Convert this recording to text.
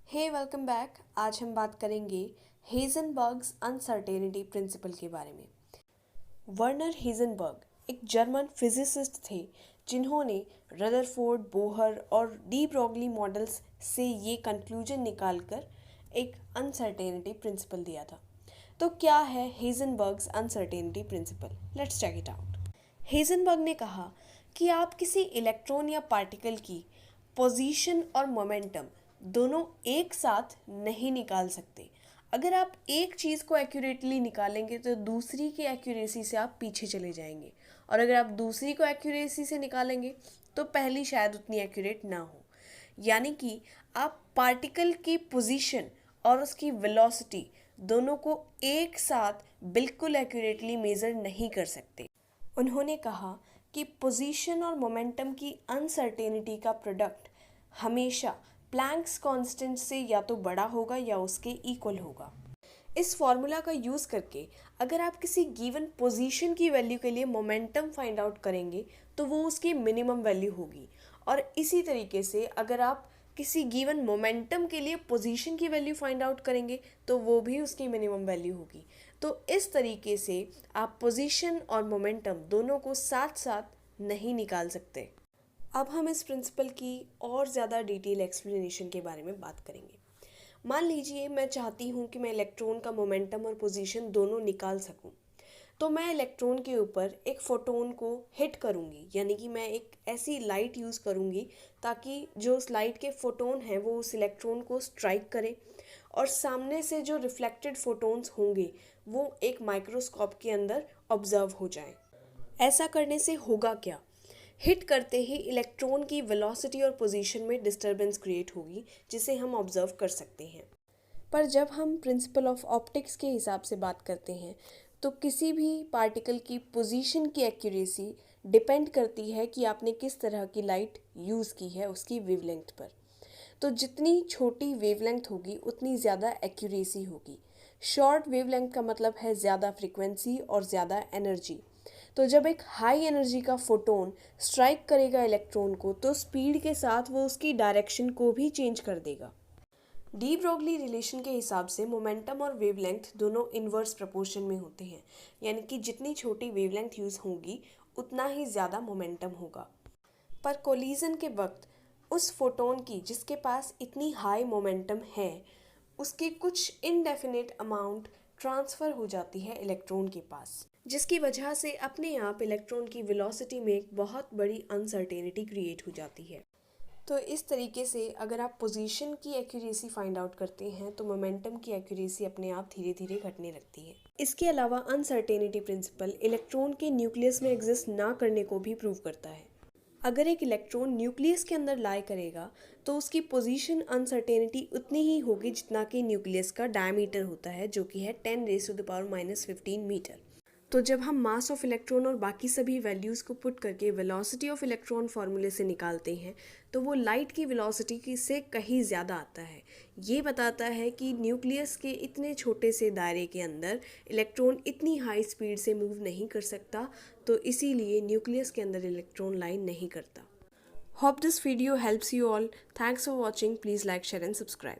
हे welcome back. आज हम बात करेंगे हेजनबर्ग्स अनसर्टेनिटी प्रिंसिपल के बारे में। वर्नर हेजनबर्ग एक जर्मन फिजिसिस्ट थे जिन्होंने रदरफोर्ड, बोहर और डी ब्रॉगली मॉडल्स से ये कंक्लूजन निकालकर एक अनसर्टेनिटी प्रिंसिपल दिया था। तो क्या है Heisenberg's uncertainty principle? Let's check it out. Heisenberg ने कहा कि आप किसी इलेक्ट्रॉन या पार्टिकल की पोजीशन और मोमेंटम दोनों एक साथ नहीं निकाल सकते। अगर आप एक चीज़ को एक्यूरेटली निकालेंगे तो दूसरी की एक्यूरेसी से आप पीछे चले जाएंगे, और अगर आप दूसरी को एक्यूरेसी से निकालेंगे तो पहली शायद उतनी एक्यूरेट ना हो। यानी कि आप पार्टिकल की पोजीशन और उसकी वेलोसिटी दोनों को एक साथ बिल्कुल एक्यूरेटली मेज़र नहीं कर सकते। उन्होंने कहा कि पोजीशन और मोमेंटम की अनसर्टेनिटी का प्रोडक्ट हमेशा प्लैंक्स कांस्टेंट से या तो बड़ा होगा या उसके इक्वल होगा। इस फॉर्मूला का यूज़ करके अगर आप किसी गिवन पोजीशन की वैल्यू के लिए मोमेंटम फाइंड आउट करेंगे तो वो उसकी मिनिमम वैल्यू होगी, और इसी तरीके से अगर आप किसी गिवन मोमेंटम के लिए पोजीशन की वैल्यू फाइंड आउट करेंगे तो वो भी उसकी मिनिमम वैल्यू होगी। तो इस तरीके से आप पोजीशन और मोमेंटम दोनों को साथ साथ नहीं निकाल सकते। अब हम इस प्रिंसिपल की और ज़्यादा डिटेल एक्सप्लेनेशन के बारे में बात करेंगे। मान लीजिए मैं चाहती हूँ कि मैं इलेक्ट्रॉन का मोमेंटम और पोजीशन दोनों निकाल सकूँ, तो मैं इलेक्ट्रॉन के ऊपर एक फोटोन को हिट करूँगी, यानी कि मैं एक ऐसी लाइट यूज़ करूँगी ताकि जो उस लाइट के फोटोन हैं वो उस इलेक्ट्रॉन को स्ट्राइक करे, और सामने से जो रिफ्लेक्टेड फोटोन्स होंगे वो एक माइक्रोस्कोप के अंदर ऑब्जर्व हो जाएं। ऐसा करने से होगा क्या? हिट करते ही इलेक्ट्रॉन की वेलोसिटी और पोजीशन में डिस्टरबेंस क्रिएट होगी, जिसे हम ऑब्जर्व कर सकते हैं। पर जब हम प्रिंसिपल ऑफ ऑप्टिक्स के हिसाब से बात करते हैं तो किसी भी पार्टिकल की पोजीशन की एक्यूरेसी डिपेंड करती है कि आपने किस तरह की लाइट यूज़ की है उसकी वेवलेंथ पर। तो जितनी छोटी वेवलेंथ होगी उतनी ज़्यादा एक्यूरेसी होगी। शॉर्ट वेवलेंथ का मतलब है ज़्यादा फ्रिक्वेंसी और ज़्यादा एनर्जी। तो जब एक हाई एनर्जी का फोटोन स्ट्राइक करेगा इलेक्ट्रॉन को तो स्पीड के साथ वो उसकी डायरेक्शन को भी चेंज कर देगा। डी ब्रॉगली रिलेशन के हिसाब से मोमेंटम और वेवलेंथ दोनों इन्वर्स प्रपोर्शन में होते हैं, यानी कि जितनी छोटी वेवलेंथ यूज़ होगी उतना ही ज़्यादा मोमेंटम होगा। पर कोलिजन के वक्त उस फोटोन की जिसके पास इतनी हाई मोमेंटम है उसकी कुछ इनडेफिनेट अमाउंट ट्रांसफ़र हो जाती है इलेक्ट्रॉन के पास, जिसकी वजह से अपने आप इलेक्ट्रॉन की वेलोसिटी में एक बहुत बड़ी अनसर्टेनिटी क्रिएट हो जाती है। तो इस तरीके से अगर आप पोजीशन की एक्यूरेसी फाइंड आउट करते हैं तो मोमेंटम की एक्यूरेसी अपने आप धीरे धीरे घटने लगती है। इसके अलावा अनसर्टेनिटी प्रिंसिपल इलेक्ट्रॉन के न्यूक्लियस में एग्जिस्ट ना करने को भी प्रूव करता है। अगर एक इलेक्ट्रॉन न्यूक्लियस के अंदर लाई करेगा तो उसकी पोजीशन अनसर्टेनिटी उतनी ही होगी जितना कि न्यूक्लियस का डायमीटर होता है, जो कि है 10⁻⁻15 मीटर। तो जब हम मास ऑफ इलेक्ट्रॉन और बाकी सभी वैल्यूज़ को पुट करके वेलोसिटी ऑफ इलेक्ट्रॉन फार्मूले से निकालते हैं तो वो लाइट की वेलोसिटी की से कहीं ज़्यादा आता है। ये बताता है कि न्यूक्लियस के इतने छोटे से दायरे के अंदर इलेक्ट्रॉन इतनी हाई स्पीड से मूव नहीं कर सकता, तो इसीलिए न्यूक्लियस के अंदर इलेक्ट्रॉन लाइन नहीं करता। Hope this video helps you all. Thanks for watching. Please like, share and subscribe.